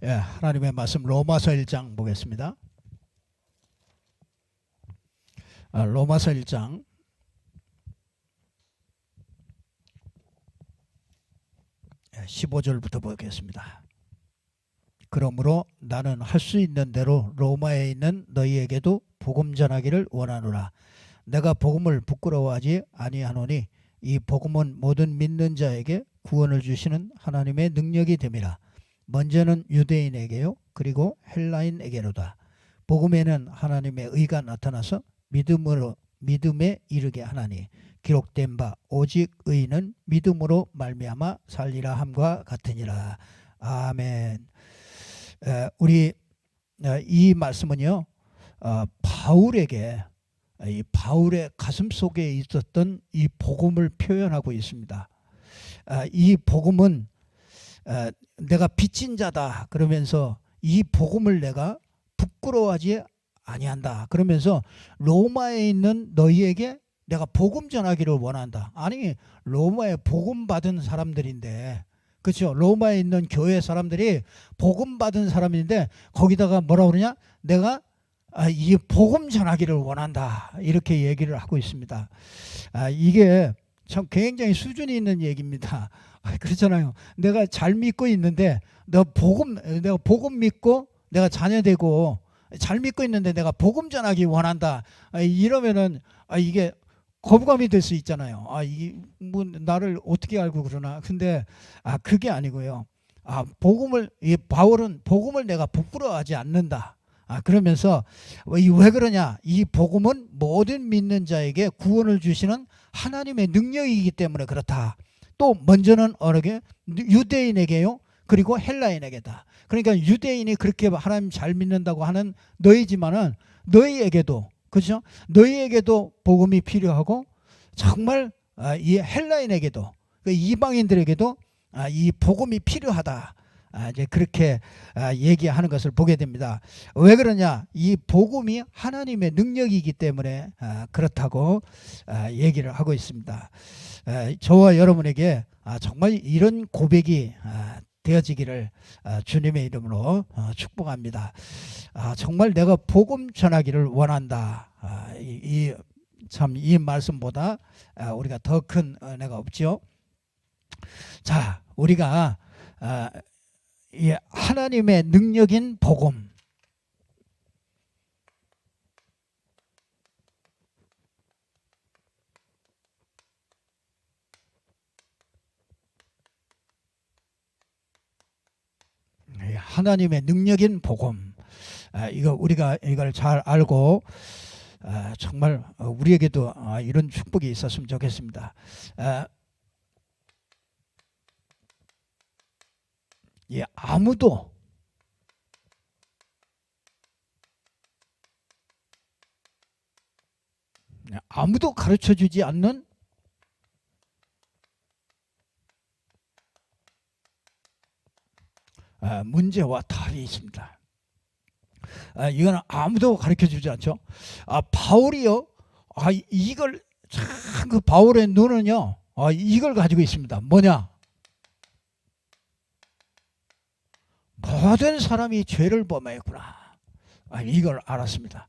예, 하나님의 말씀 로마서 1장 보겠습니다. 로마서 1장 15절부터 보겠습니다. 그러므로 나는 할 수 있는 대로 로마에 있는 너희에게도 복음 전하기를 원하노라. 내가 복음을 부끄러워하지 아니하노니 이 복음은 모든 믿는 자에게 구원을 주시는 하나님의 능력이 됨이라. 먼저는 유대인에게요 그리고 헬라인에게로다. 복음에는 하나님의 의가 나타나서 믿음에 이르게 하나니 기록된 바 오직 의인은 믿음으로 말미암아 살리라 함과 같으니라. 아멘. 우리 이 말씀은요 바울에게 이 바울의 가슴 속에 있었던 이 복음을 표현하고 있습니다. 이 복음은 내가 빚진 자다 그러면서 이 복음을 내가 부끄러워하지 아니한다 그러면서 로마에 있는 너희에게 내가 복음 전하기를 원한다. 아니 로마에 복음 받은 사람들인데, 그렇죠? 로마에 있는 교회 사람들이 복음 받은 사람인데 거기다가 뭐라 그러냐? 내가 이 복음 전하기를 원한다 이렇게 얘기를 하고 있습니다. 이게 참 굉장히 수준이 있는 얘기입니다. 그렇잖아요. 내가 잘 믿고 있는데 내가 복음 믿고 내가 자녀되고 잘 믿고 있는데 내가 복음 전하기 원한다. 이러면은 이게 거부감이 될 수 있잖아요. 뭐 나를 어떻게 알고 그러나. 근데 그게 아니고요. 바울은 복음을 내가 부끄러워하지 않는다. 그러면서 왜 그러냐? 이 복음은 모든 믿는 자에게 구원을 주시는 하나님의 능력이기 때문에 그렇다. 또 먼저는 어느게 유대인에게요 그리고 헬라인에게다. 그러니까 유대인이 그렇게 하나님 잘 믿는다고 하는 너희지만은 너희에게도, 그렇죠? 너희에게도 복음이 필요하고 정말 이 헬라인에게도 이방인들에게도 이 복음이 필요하다. 이제 그렇게 얘기하는 것을 보게 됩니다. 왜 그러냐? 이 복음이 하나님의 능력이기 때문에 그렇다고 얘기를 하고 있습니다. 저와 여러분에게 정말 이런 고백이 되어지기를 주님의 이름으로 축복합니다. 정말 내가 복음 전하기를 원한다. 참 이 말씀보다 우리가 더 큰 은혜가 없죠. 자, 우리가 이 하나님의 능력인 복음, 하나님의 능력인 복음, 우리가 이걸 잘 알고 정말 우리에게도 이런 축복이 있었으면 좋겠습니다. 아무도 가르쳐주지 않는 문제와 답이 있습니다. 이건 아무도 가르쳐주지 않죠. 바울이요. 이걸 참 그 바울의 눈은요. 이걸 가지고 있습니다. 뭐냐? 모든 사람이 죄를 범하였구나. 이걸 알았습니다.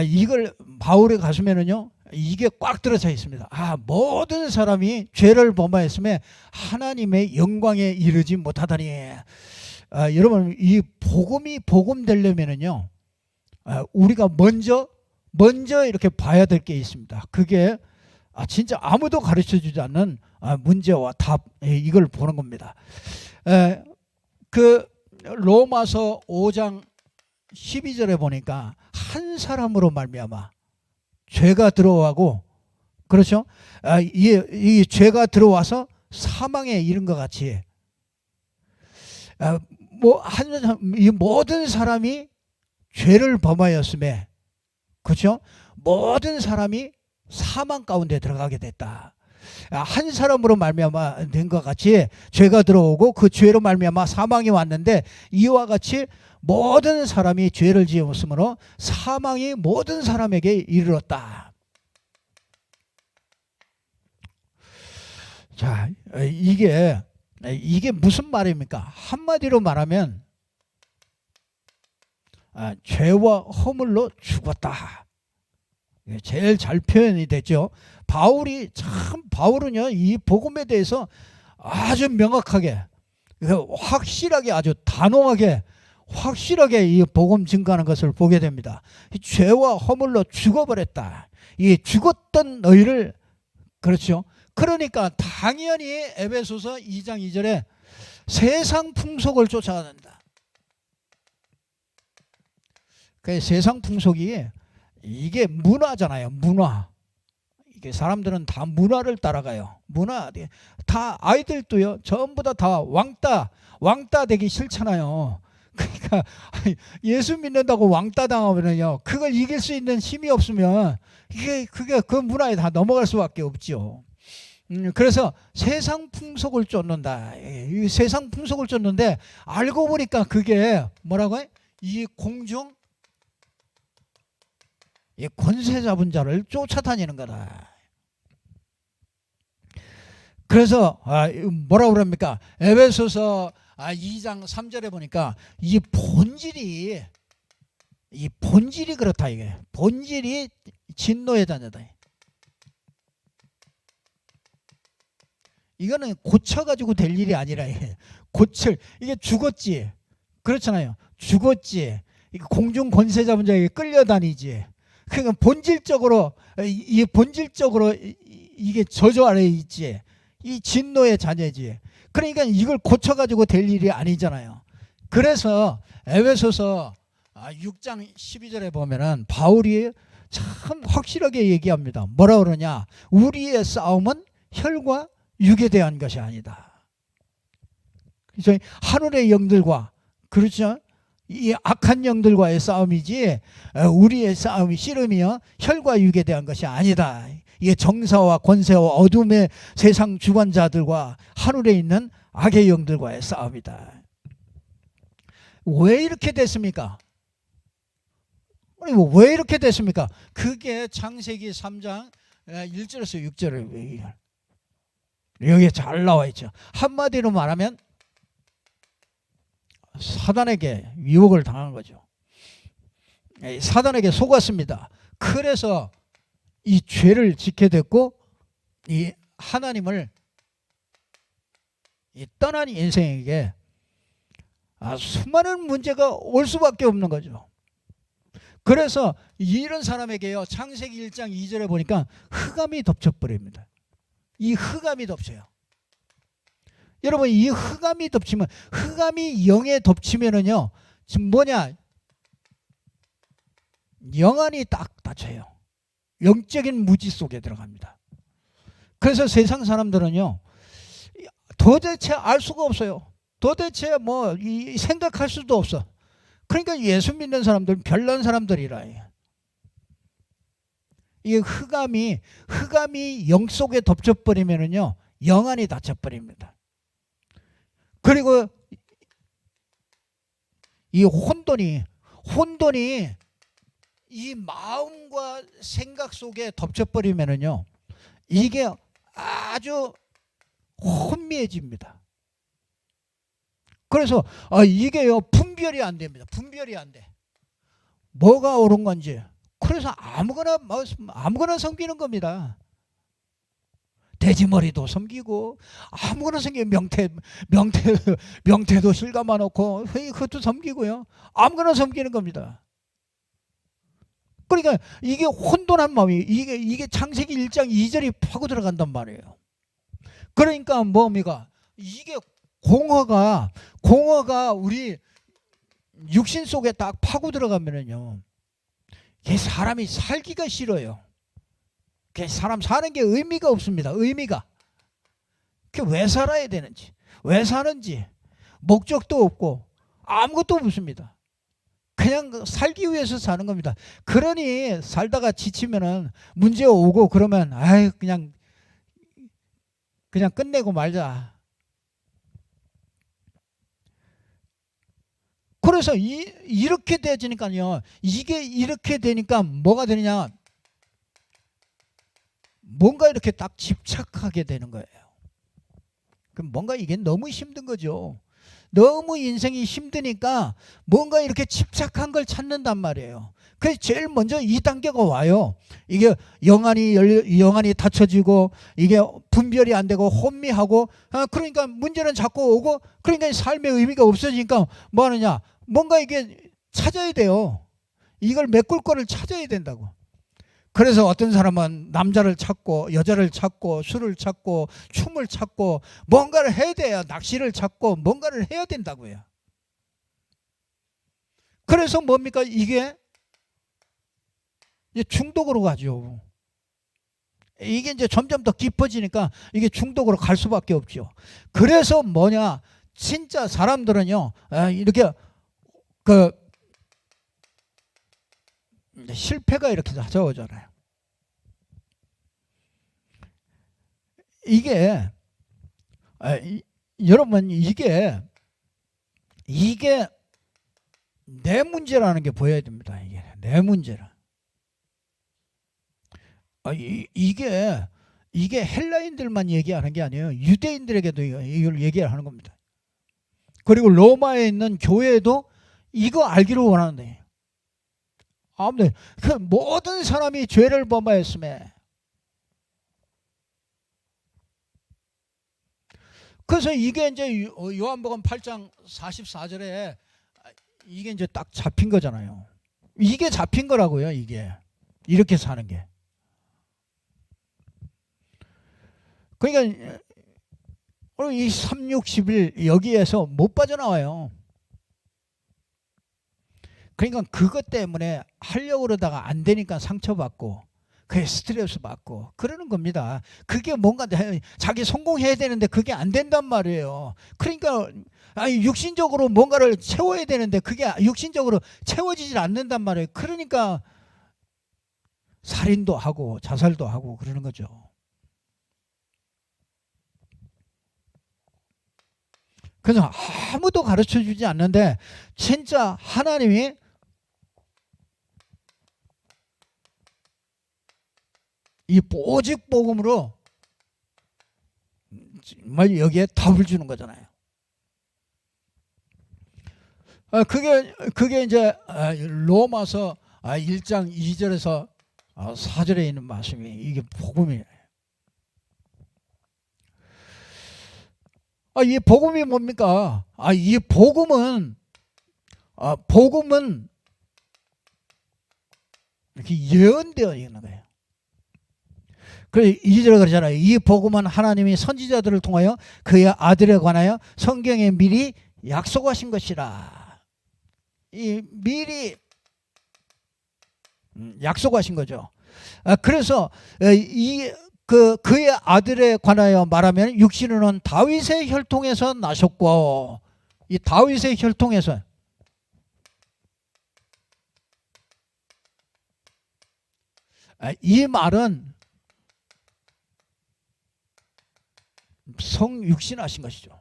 이걸 바울의 가슴에는요 이게 꽉 들어차 있습니다. 모든 사람이 죄를 범하였음에 하나님의 영광에 이르지 못하다니. 여러분 이 복음이 복음 되려면은요 우리가 먼저 이렇게 봐야 될 게 있습니다. 그게 진짜 아무도 가르쳐주지 않는 문제와 답, 이걸 보는 겁니다. 그 로마서 5장 12절에 보니까 한 사람으로 말미암아 죄가 들어가고, 그렇죠? 이 죄가 들어와서 사망에 이른 것 같이 이 모든 사람이 죄를 범하였음에, 그렇죠? 모든 사람이 사망 가운데 들어가게 됐다. 한 사람으로 말미암아 된 것 같이 죄가 들어오고 그 죄로 말미암아 사망이 왔는데 이와 같이 모든 사람이 죄를 지었으므로 사망이 모든 사람에게 이르렀다. 자, 이게 무슨 말입니까? 한마디로 말하면 죄와 허물로 죽었다. 제일 잘 표현이 됐죠. 바울은요, 이 복음에 대해서 아주 명확하게, 확실하게, 아주 단호하게, 확실하게 이 복음 증거하는 것을 보게 됩니다. 이 죄와 허물로 죽어버렸다. 이 죽었던 너희를, 그렇죠. 그러니까 당연히 에베소서 2장 2절에 세상 풍속을 쫓아간다. 그 세상 풍속이 이게 문화잖아요. 문화. 이게 사람들은 다 문화를 따라가요. 문화. 다 아이들도요. 전부 다 왕따 되기 싫잖아요. 그러니까 예수 믿는다고 왕따 당하면요. 그걸 이길 수 있는 힘이 없으면 그게 그 문화에 다 넘어갈 수밖에 없죠. 그래서 세상 풍속을 쫓는다. 이 세상 풍속을 쫓는데 알고 보니까 그게 뭐라고 해? 이 공중 권세 잡은 자를 쫓아다니는 거다. 그래서 뭐라고 그럽니까? 에베소서 2장 3절에 보니까 이 본질이 그렇다. 이게 본질이 진노의 자녀다. 이거는 고쳐가지고 될 일이 아니라 이게 죽었지. 그렇잖아요. 죽었지. 공중 권세 잡은 자에게 끌려다니지. 그러니까 본질적으로 이게 저주 아래에 있지. 이 진노의 자녀지. 그러니까 이걸 고쳐가지고 될 일이 아니잖아요. 그래서 에베소서 6장 12절에 보면은 바울이 참 확실하게 얘기합니다. 뭐라 그러냐? 우리의 싸움은 혈과 육에 대한 것이 아니다. 그래서 하늘의 영들과, 그렇죠? 이 악한 영들과의 싸움이지 우리의 싸움이 씨름이요 혈과 육에 대한 것이 아니다. 이게 정사와 권세와 어둠의 세상 주관자들과 하늘에 있는 악의 영들과의 싸움이다. 왜 이렇게 됐습니까? 왜 이렇게 됐습니까? 그게 창세기 3장 1절에서 6절에 여기에 잘 나와 있죠. 한마디로 말하면 사단에게 유혹을 당한 거죠. 사단에게 속았습니다. 그래서 이 죄를 짓게 됐고 이 하나님을 떠난 인생에게 수많은 문제가 올 수밖에 없는 거죠. 그래서 이런 사람에게요, 창세기 1장 2절에 보니까 흑암이 덮쳐버립니다. 이 흑암이 덮쳐요. 여러분, 이 흑암이 덮치면, 흑암이 영에 덮치면은요, 지금 뭐냐? 영안이 딱 닫혀요. 영적인 무지 속에 들어갑니다. 그래서 세상 사람들은요, 도대체 알 수가 없어요. 도대체 생각할 수도 없어. 그러니까 예수 믿는 사람들은 별난 사람들이라. 이 흑암이 영 속에 덮쳐버리면은요, 영안이 닫혀버립니다. 그리고 이 혼돈이 이 마음과 생각 속에 덮쳐버리면은요, 이게 아주 혼미해집니다. 그래서 이게요, 분별이 안 됩니다. 분별이 안 돼. 뭐가 옳은 건지. 그래서 아무거나 섬기는 겁니다. 돼지머리도 섬기고 아무거나 섬기고 명태도 실감아 놓고 그것도 섬기고요. 아무거나 섬기는 겁니다. 그러니까 이게 혼돈한 마음이 이게 창세기 1장 2절이 파고 들어간단 말이에요. 그러니까 뭡니까? 이게 공허가 우리 육신 속에 딱 파고 들어가면은요, 사람이 살기가 싫어요. 사람 사는 게 의미가 없습니다. 의미가. 왜 살아야 되는지, 왜 사는지, 목적도 없고 아무것도 없습니다. 그냥 살기 위해서 사는 겁니다. 그러니 살다가 지치면은 문제 오고 그러면 그냥 끝내고 말자. 그래서 이렇게 되지니까요, 이게 이렇게 되니까 뭐가 되느냐, 뭔가 이렇게 딱 집착하게 되는 거예요. 그럼 뭔가 이게 너무 힘든 거죠. 너무 인생이 힘드니까 뭔가 이렇게 집착한 걸 찾는단 말이에요. 그래서 제일 먼저 이 단계가 와요. 이게 영안이 닫혀지고 이게 분별이 안 되고 혼미하고, 그러니까 문제는 자꾸 오고, 그러니까 삶의 의미가 없어지니까 뭐 하느냐, 뭔가 이게 찾아야 돼요. 이걸 메꿀 거를 찾아야 된다고. 그래서 어떤 사람은 남자를 찾고 여자를 찾고 술을 찾고 춤을 찾고 뭔가를 해야 돼요. 낚시를 찾고 뭔가를 해야 된다고요. 그래서 뭡니까? 이게 이제 중독으로 가죠. 이게 이제 점점 더 깊어지니까 이게 중독으로 갈 수밖에 없죠. 그래서 뭐냐, 진짜 사람들은요, 이렇게 그 실패가 이렇게 찾아오잖아요. 이게 여러분, 이게 내 문제라는 게 보여야 됩니다. 이게 내 문제라. 이게 헬라인들만 얘기하는 게 아니에요. 유대인들에게도 이걸 얘기하는 겁니다. 그리고 로마에 있는 교회도 이거 알기를 원하는데, 아무튼 그 모든 사람이 죄를 범하였음에, 그래서 이게 이제 요한복음 8장 44절에 이게 이제 딱 잡힌 거잖아요. 이게 잡힌 거라고요. 이게 이렇게 사는 게. 그러니까 이 3, 60일 여기에서 못 빠져나와요. 그러니까 그것 때문에 하려고 그러다가 안 되니까 상처받고, 그게 스트레스 받고 그러는 겁니다. 그게 뭔가 자기 성공해야 되는데 그게 안 된단 말이에요. 그러니까 육신적으로 뭔가를 채워야 되는데 그게 육신적으로 채워지질 않는단 말이에요. 그러니까 살인도 하고 자살도 하고 그러는 거죠. 그래서 아무도 가르쳐 주지 않는데 진짜 하나님이 이 오직 복음으로 정말 여기에 답을 주는 거잖아요. 그게 이제 로마서 1장 2절에서 4절에 있는 말씀이 이게 복음이에요. 이 복음이 뭡니까? 이 복음은 이렇게 예언되어 있는 거예요. 그래 2절에 그러잖아요. 이 복음은 하나님이 선지자들을 통하여 그의 아들에 관하여 성경에 미리 약속하신 것이라. 이 미리 약속하신 거죠. 그래서 그의 아들에 관하여 말하면 육신은 다윗의 혈통에서 나셨고, 이 다윗의 혈통에서, 이 말은 성육신하신 것이죠.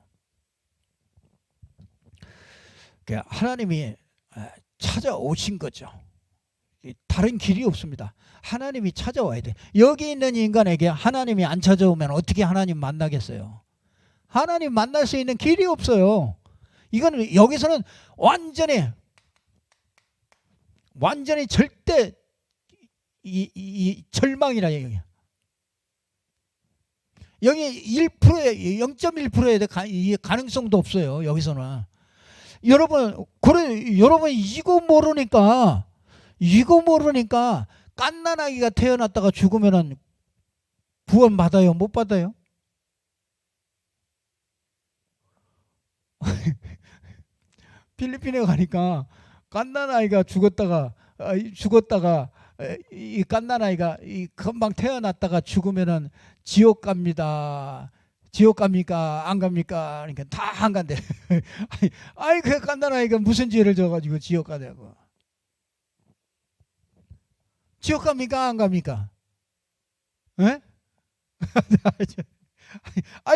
하나님이 찾아오신 거죠. 다른 길이 없습니다. 하나님이 찾아와야 돼. 여기 있는 인간에게 하나님이 안 찾아오면 어떻게 하나님 만나겠어요? 하나님 만날 수 있는 길이 없어요. 이건 여기서는 완전히 절대 이 절망이라 얘기해요. 여기 1%에 0.1%의 가능성도 없어요. 여기서는 여러분 이거 모르니까 갓난아기가 태어났다가 죽으면은 구원 받아요? 못 받아요? 필리핀에 가니까 갓난아이가 죽었다가 이 갓난아이가 금방 태어났다가 죽으면은 지옥 갑니다. 지옥 갑니까? 안 갑니까? 그러니까 다 안 간대. 그 갓난아이가 무슨 죄를 져가지고 지옥 가냐고. 지옥 갑니까? 안 갑니까? 예?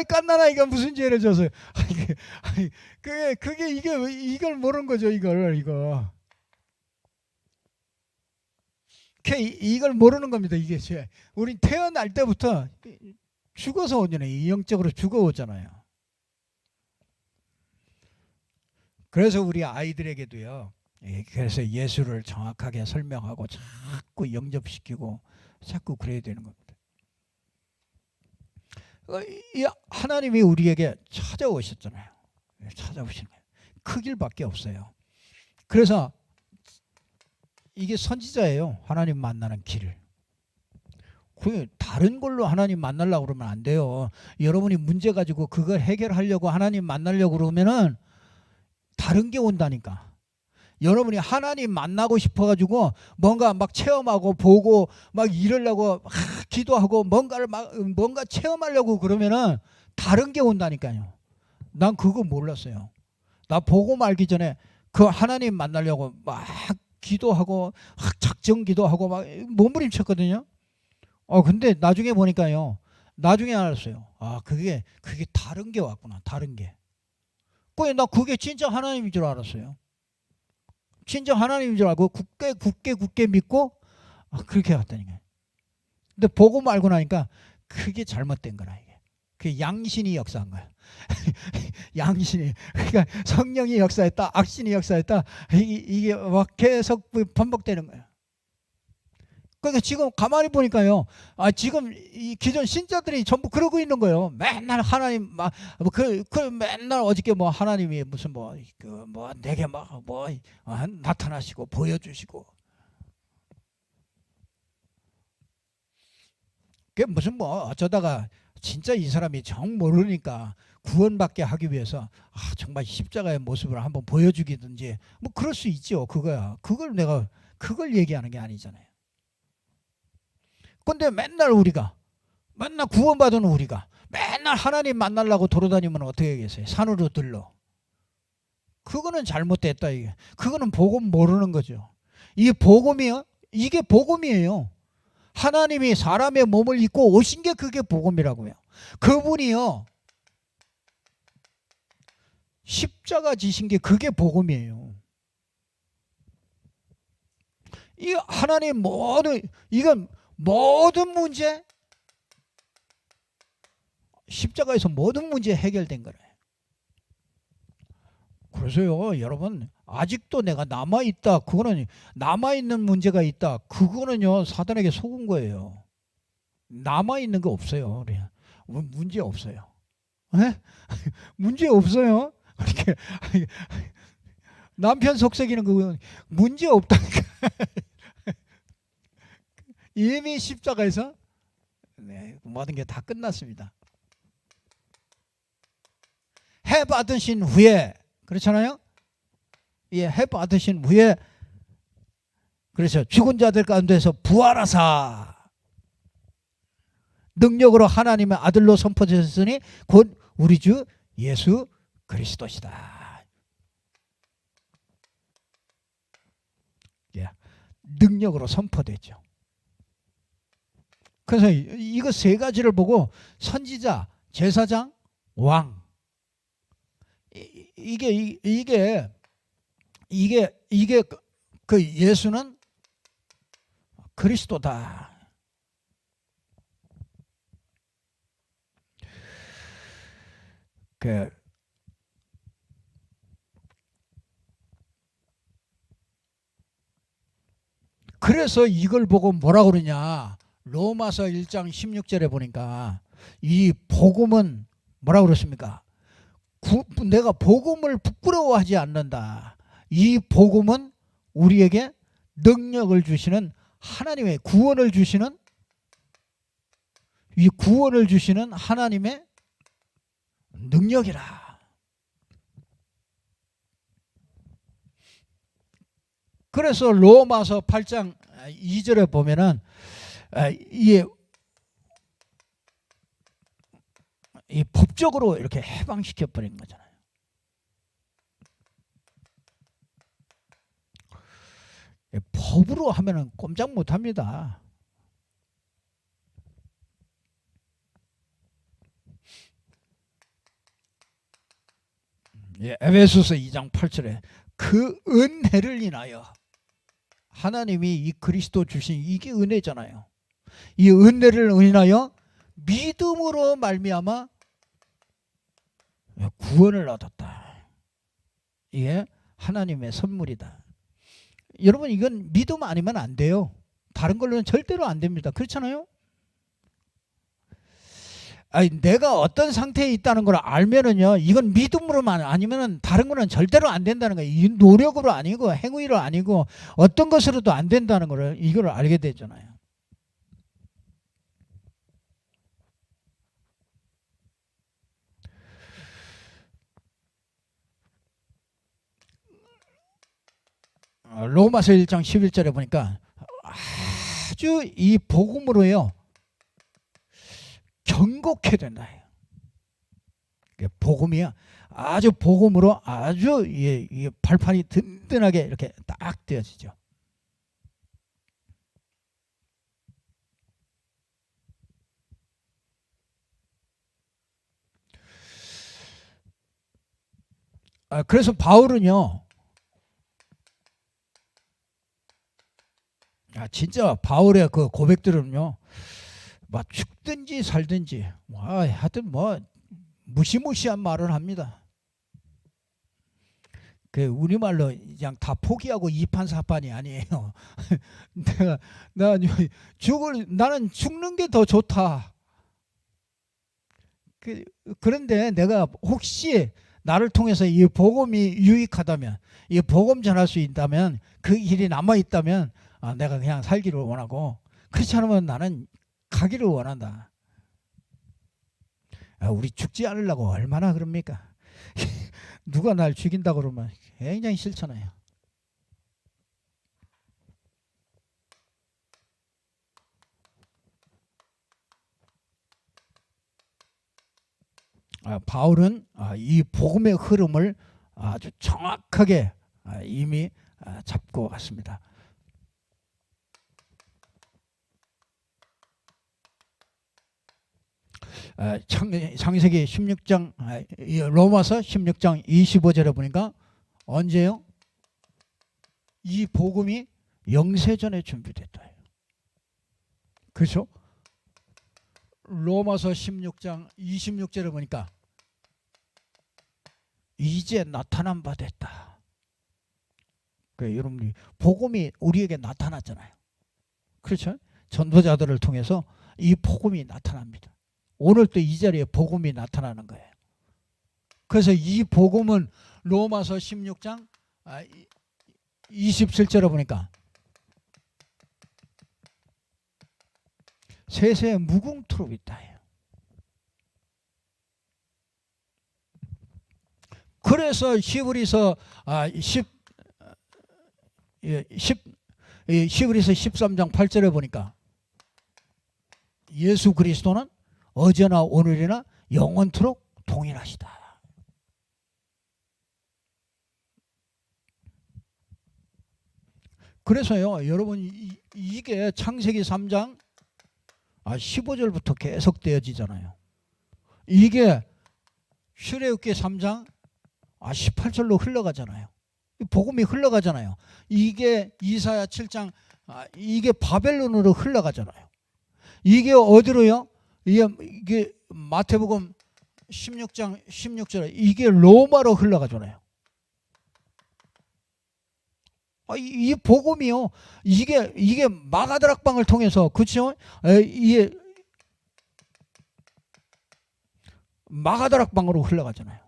갓난아이가 무슨 죄를 져서요? 그게 이걸 모르는 거죠. 이거. 이걸 모르는 겁니다. 이게 죄. 우린 태어날 때부터 죽어서 오잖아요. 영적으로 죽어오잖아요. 그래서 우리 아이들에게도요. 그래서 예수를 정확하게 설명하고 자꾸 영접시키고 자꾸 그래야 되는 겁니다. 이 하나님이 우리에게 찾아오셨잖아요. 찾아오시는 거예요. 그 길밖에 없어요. 그래서 이게 선지자예요. 하나님 만나는 길. 그 다른 걸로 하나님 만나려고 그러면 안 돼요. 여러분이 문제 가지고 그걸 해결하려고 하나님 만나려고 그러면은 다른 게 온다니까. 여러분이 하나님 만나고 싶어가지고 뭔가 막 체험하고 보고 막 이러려고 막 기도하고 뭔가 체험하려고 그러면은 다른 게 온다니까요. 난 그거 몰랐어요. 나 보고 말기 전에 그 하나님 만나려고 막 기도하고 막 작정 기도하고 막 몸부림쳤거든요. 근데 나중에 보니까요. 나중에 알았어요. 그게 다른 게 왔구나. 다른 게. 나 그게 진짜 하나님인 줄 알았어요. 진짜 하나님인 줄 알고 굳게 믿고 그렇게 갔다니까요. 근데 보고 말고 나니까 그게 잘못된 거라 이게. 그 양신이 역사한 거야. 양신이. 그러니까 성령이 역사했다. 악신이 역사했다. 이게 막 계속 반복되는 거야. 그러니까 지금 가만히 보니까요. 지금 이 기존 신자들이 전부 그러고 있는 거예요. 맨날 하나님 맨날 어저께 뭐 하나님이 무슨 내게 나타나시고 보여주시고. 그게 무슨 어쩌다가 진짜 이 사람이 정 모르니까 구원받게 하기 위해서 정말 십자가의 모습을 한번 보여주기든지 그럴 수 있죠. 그거야. 그걸 얘기하는 게 아니잖아요. 근데 맨날 구원받은 우리가 맨날 하나님 만나려고 돌아다니면 어떻게 하겠어요? 산으로 들러. 그거는 잘못됐다 이게. 그거는 복음 모르는 거죠. 이 복음이요? 이게 복음이에요. 하나님이 사람의 몸을 입고 오신 게 그게 복음이라고요. 그분이요. 십자가 지신 게 그게 복음이에요. 이 하나님 이건 모든 문제, 십자가에서 모든 문제 해결된 거래요. 그래서요, 여러분, 아직도 내가 남아있다. 그거는 남아있는 문제가 있다. 그거는요, 사단에게 속은 거예요. 남아있는 거 없어요. 문제 없어요. 에? 문제 없어요. 이렇게 남편 속삭이는 거 문제 없다니까. 이미 십자가에서 모든 게 다 끝났습니다. 해 받으신 후에 그렇잖아요. 해 받으신 후에 그래서 죽은 자들 가운데서 부활하사 능력으로 하나님의 아들로 선포되셨으니 곧 우리 주 예수 그리스도시다. 능력으로 선포되죠. 그래서 이거 세 가지를 보고 선지자, 제사장, 왕 이게 그 예수는 그리스도다. 그래서 이걸 보고 뭐라 그러냐. 로마서 1장 16절에 보니까 이 복음은 뭐라 그랬습니까? 내가 복음을 부끄러워하지 않는다. 이 복음은 우리에게 능력을 주시는 하나님의 구원을 주시는 하나님의 능력이라. 그래서 로마서 8장 2절에 보면은 이 법적으로 이렇게 해방시켜 버리는 거잖아요. 법으로 하면은 꼼짝 못 합니다. 에베소서 2장 8절에 그 은혜를 인하여 하나님이 이 그리스도 주신 이게 은혜잖아요. 이 은혜를 인하여 믿음으로 말미암아 구원을 얻었다. 이게 하나님의 선물이다. 여러분 이건 믿음 아니면 안 돼요. 다른 걸로는 절대로 안 됩니다. 그렇잖아요? 아니, 내가 어떤 상태에 있다는 걸 알면은요, 이건 믿음으로만 아니면은 다른 거는 절대로 안 된다는 거예요. 이 노력으로 아니고 행위로 아니고 어떤 것으로도 안 된다는 걸 이걸 알게 되잖아요. 로마서 1장 11절에 보니까 아주 이 복음으로요 경고케 된다. 복음이야. 아주 복음으로 아주 이 발판이 든든하게 이렇게 딱 되어지죠. 그래서 바울은요, 진짜 바울의 그 고백들은요, 뭐 죽든지 살든지, 하여튼 뭐 무시무시한 말을 합니다. 그 우리말로 그냥 다 포기하고 이판사판이 아니에요. 나는 죽는 게 더 좋다. 그런데 내가 혹시 나를 통해서 이 복음이 유익하다면, 이 복음 전할 수 있다면, 그 일이 남아 있다면 내가 그냥 살기를 원하고, 그렇지 않으면 나는 가기를 원한다. 우리 죽지 않으려고 얼마나 그럽니까? 누가 날 죽인다고 그러면 굉장히 싫잖아요. 바울은 이 복음의 흐름을 아주 정확하게 이미 잡고 갔습니다. 창세기 16장 로마서 16장 25절에 보니까 언제요? 이 복음이 영세전에 준비됐다. 그렇죠? 로마서 16장 26절에 보니까 이제 나타난 바 됐다. 여러분이 복음이 우리에게 나타났잖아요. 그렇죠? 전도자들을 통해서 이 복음이 나타납니다. 오늘 또 이 자리에 복음이 나타나는 거예요. 그래서 이 복음은 로마서 16장 27절에 보니까 세세 무궁토록 있다. 그래서 히브리서 13장 8절에 보니까 예수 그리스도는 어제나 오늘이나 영원토록 동일하시다. 그래서요, 여러분 이게 창세기 3장 15절부터 계속 되어지잖아요. 이게 출애굽기 3장 18절로 흘러가잖아요. 복음이 흘러가잖아요. 이게 이사야 7장 이게 바벨론으로 흘러가잖아요. 이게 어디로요? 이게 마태복음 16장 16절에 이게 로마로 흘러가잖아요. 이 복음이요. 이게 마가다락방을 통해서 그렇죠? 이게 마가다락방으로 흘러가잖아요.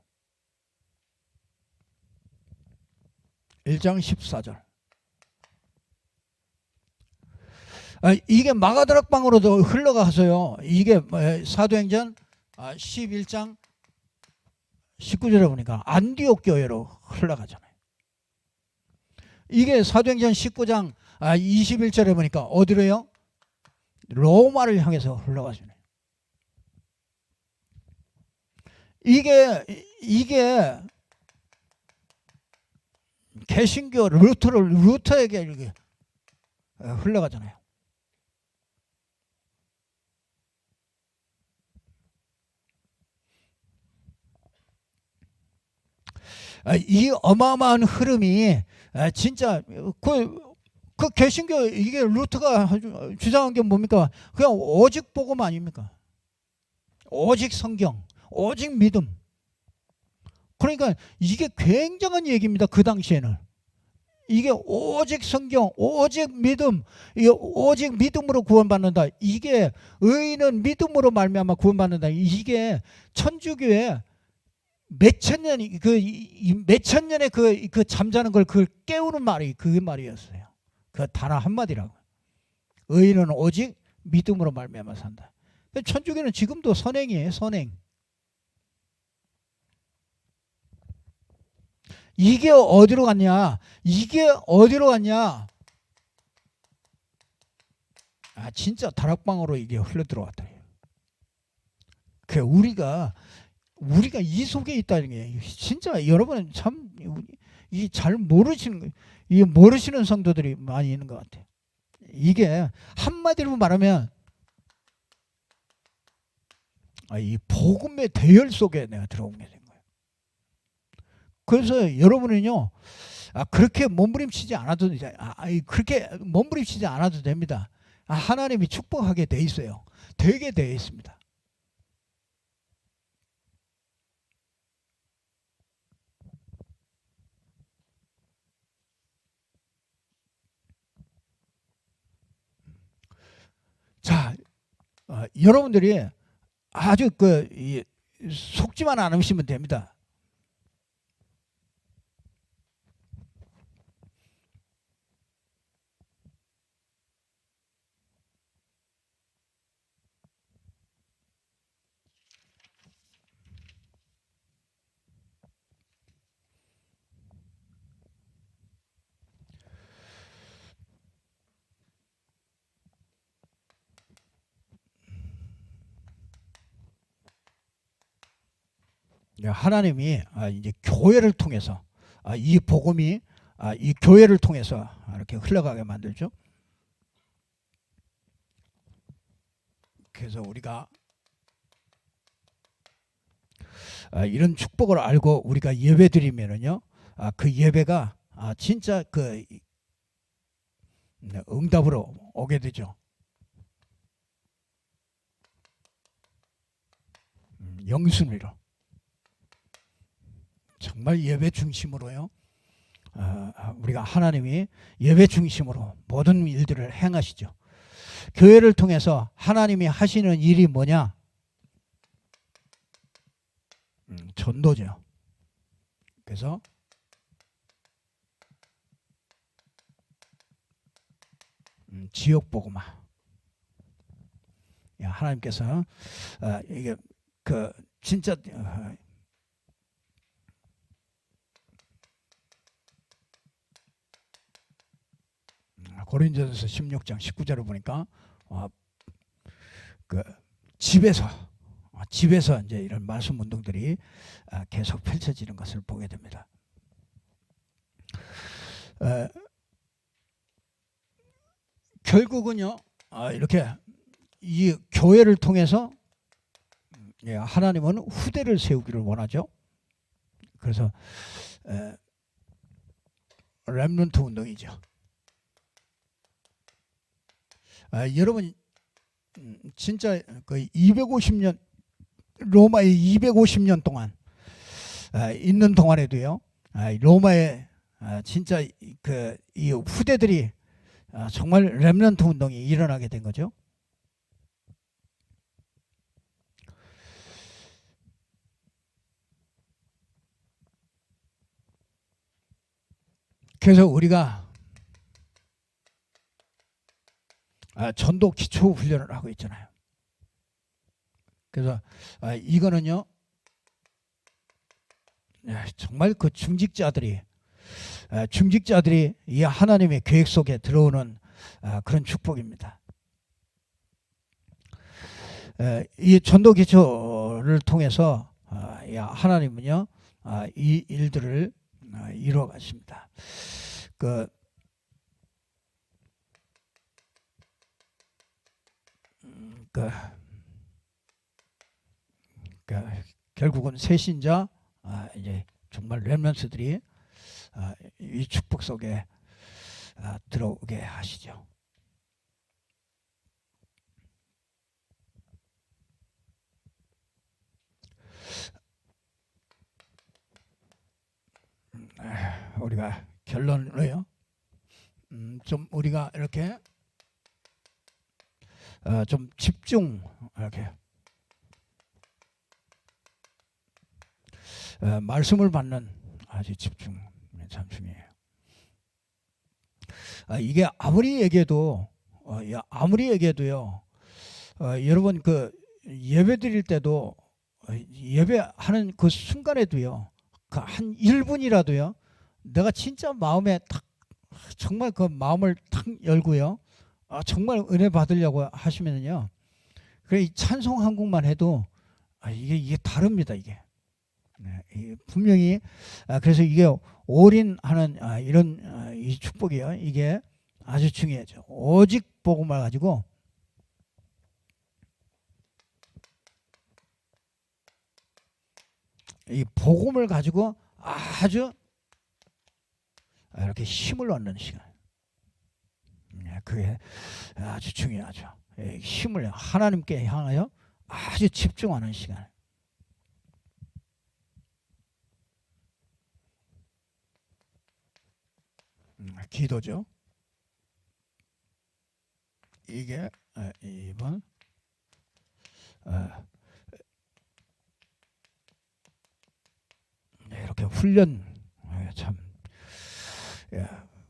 1장 14절. 이게 마가다락방으로도 흘러가서요. 이게 사도행전 11장 19절에 보니까 안디옥 교회로 흘러가잖아요. 이게 사도행전 19장 21절에 보니까 어디로요? 로마를 향해서 흘러가잖아요. 이게 개신교 루터에게 이렇게 흘러가잖아요. 이 어마어마한 흐름이 진짜 그 개신교 이게 루터가 주장한 게 뭡니까? 그냥 오직 복음 아닙니까? 오직 성경, 오직 믿음. 그러니까 이게 굉장한 얘기입니다. 그 당시에는. 이게 오직 성경, 오직 믿음, 오직 믿음으로 구원받는다. 이게 의인은 믿음으로 말미암아 구원받는다. 이게 천주교의 몇천 년이 몇천 년의 그 잠자는 걸 그걸 깨우는 말이 그 말이었어요. 그 단어 한마디라고. 의인은 오직 믿음으로 말미암아 산다. 천주교는 지금도 선행이에요. 선행. 이게 어디로 갔냐? 이게 어디로 갔냐? 아, 진짜 다락방으로 이게 흘러 들어왔다. 그 우리가 이 속에 있다는 게 진짜 여러분은 참 이 잘 모르시는 이 모르시는 성도들이 많이 있는 것 같아요. 이게 한마디로 말하면 이 복음의 대열 속에 내가 들어오게 된 거예요. 그래서 여러분은요, 그렇게 몸부림치지 않아도 그렇게 몸부림치지 않아도 됩니다. 하나님이 축복하게 돼 있어요. 되게 돼 있습니다. 자, 여러분들이 아주 속지만 않으시면 됩니다. 하나님이 이제 교회를 통해서 이 복음이 이 교회를 통해서 이렇게 흘러가게 만들죠. 그래서 우리가 이런 축복을 알고 우리가 예배 드리면은요, 그 예배가 진짜 그 응답으로 오게 되죠. 영순위로 정말 예배 중심으로요. 우리가 하나님이 예배 중심으로 모든 일들을 행하시죠. 교회를 통해서 하나님이 하시는 일이 뭐냐? 전도죠. 그래서 지역 복음화. 하나님께서 이게 진짜 고린도전서 16장 19절을 보니까 집에서 이제 이런 말씀 운동들이 계속 펼쳐지는 것을 보게 됩니다. 결국은요, 이렇게 이 교회를 통해서 하나님은 후대를 세우기를 원하죠. 그래서 렘넌트 운동이죠. 여러분 진짜 250년 로마에 250년 동안 있는 동안에도요, 로마에 진짜 이 후대들이 정말 렘넌트 운동이 일어나게 된 거죠. 그래서 우리가 전도 기초 훈련을 하고 있잖아요. 그래서 이거는요, 정말 그 중직자들이 이 하나님의 계획 속에 들어오는 그런 축복입니다. 이 전도 기초를 통해서 하나님은요, 이 일들을 이루어 가십니다. 결국은 새신자 이제 정말 렘넌트들이 이 축복 속에 들어오게 하시죠. 우리가 결론으로요. 좀 우리가 이렇게 좀 집중 이렇게 말씀을 받는 아주 집중 참 중요해요. 이게 아무리 얘기해도 여러분 그 예배 드릴 때도 예배하는 그 순간에도요, 그 한 1분이라도요 내가 진짜 마음에 탁 정말 그 마음을 탁 열고요, 정말 은혜 받으려고 하시면은요, 그래 이 찬송 한 곡만 해도 이게 다릅니다. 이게 분명히 그래서 이게 올인하는 이런 이 축복이요, 이게 아주 중요하죠. 오직 복음을 가지고 이 복음을 가지고 아주 이렇게 힘을 얻는 시간, 그게 아주 중요하죠. 힘을 하나님께 향하여 아주 집중하는 시간. 기도죠. 이게 이번 이렇게 훈련, 참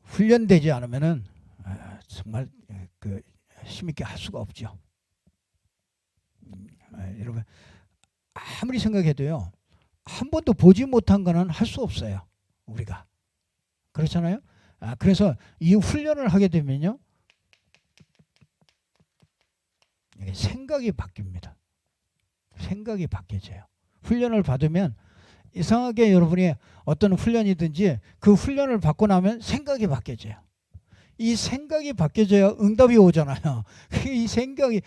훈련되지 않으면은 정말 그 힘있게 할 수가 없죠. 여러분 아무리 생각해도요, 한 번도 보지 못한 거는 할 수 없어요. 우리가 그렇잖아요. 그래서 이 훈련을 하게 되면요, 생각이 바뀝니다. 생각이 바뀌어져요. 훈련을 받으면 이상하게 여러분이 어떤 훈련이든지 그 훈련을 받고 나면 생각이 바뀌어져요. 이 생각이 바뀌어져야 응답이 오잖아요. 이 생각이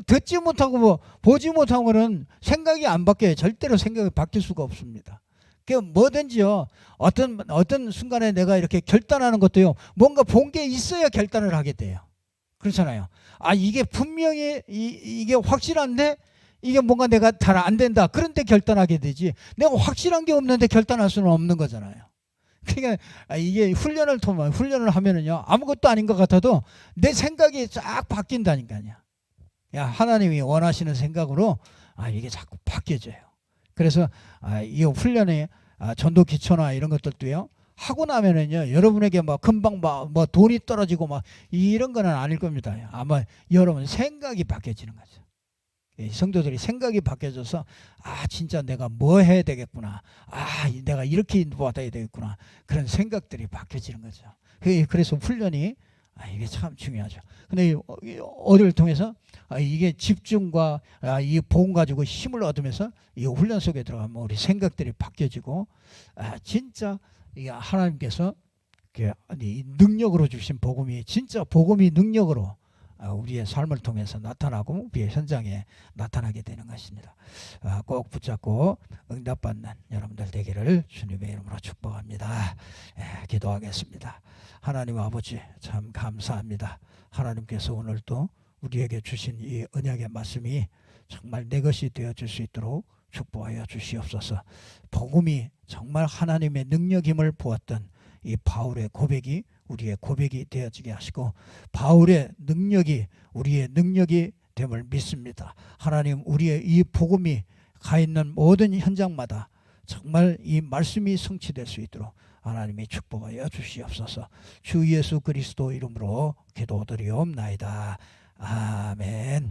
듣지 못하고 뭐 보지 못하고는 생각이 안 바뀌어요. 절대로 생각이 바뀔 수가 없습니다. 그 뭐든지요, 어떤 순간에 내가 이렇게 결단하는 것도요, 뭔가 본 게 있어야 결단을 하게 돼요. 그렇잖아요. 이게 분명히 이게 확실한데 이게 뭔가 내가 잘 안 된다, 그런데 결단하게 되지, 내가 확실한 게 없는데 결단할 수는 없는 거잖아요. 그러니까 이게 훈련을 하면은요, 아무것도 아닌 것 같아도 내 생각이 쫙 바뀐다니까요. 하나님이 원하시는 생각으로 이게 자꾸 바뀌어져요. 그래서 이 훈련에 전도 기초나 이런 것들도요, 하고 나면은요, 여러분에게 뭐 금방 뭐 돈이 떨어지고 막 이런 거는 아닐 겁니다. 아마 여러분 생각이 바뀌어지는 거죠. 성도들이 생각이 바뀌어져서 진짜 내가 뭐 해야 되겠구나, 내가 이렇게 받아야 되겠구나, 그런 생각들이 바뀌어지는 거죠. 그래서 훈련이 이게 참 중요하죠. 근데 어디를 통해서 이게 집중과 이 복음 가지고 힘을 얻으면서 이 훈련 속에 들어가면 우리 생각들이 바뀌어지고 진짜 이 하나님께서 이 능력으로 주신 복음이 진짜 복음이 능력으로 우리의 삶을 통해서 나타나고 우리의 현장에 나타나게 되는 것입니다. 꼭 붙잡고 응답받는 여러분들 되기를 주님의 이름으로 축복합니다. 기도하겠습니다. 하나님 아버지, 참 감사합니다. 하나님께서 오늘도 우리에게 주신 이 언약의 말씀이 정말 내 것이 되어줄 수 있도록 축복하여 주시옵소서. 복음이 정말 하나님의 능력임을 보았던 이 바울의 고백이 우리의 고백이 되어지게 하시고, 바울의 능력이 우리의 능력이 됨을 믿습니다. 하나님, 우리의 이 복음이 가 있는 모든 현장마다 정말 이 말씀이 성취될 수 있도록 하나님이 축복하여 주시옵소서. 주 예수 그리스도 이름으로 기도드리옵나이다. 아멘.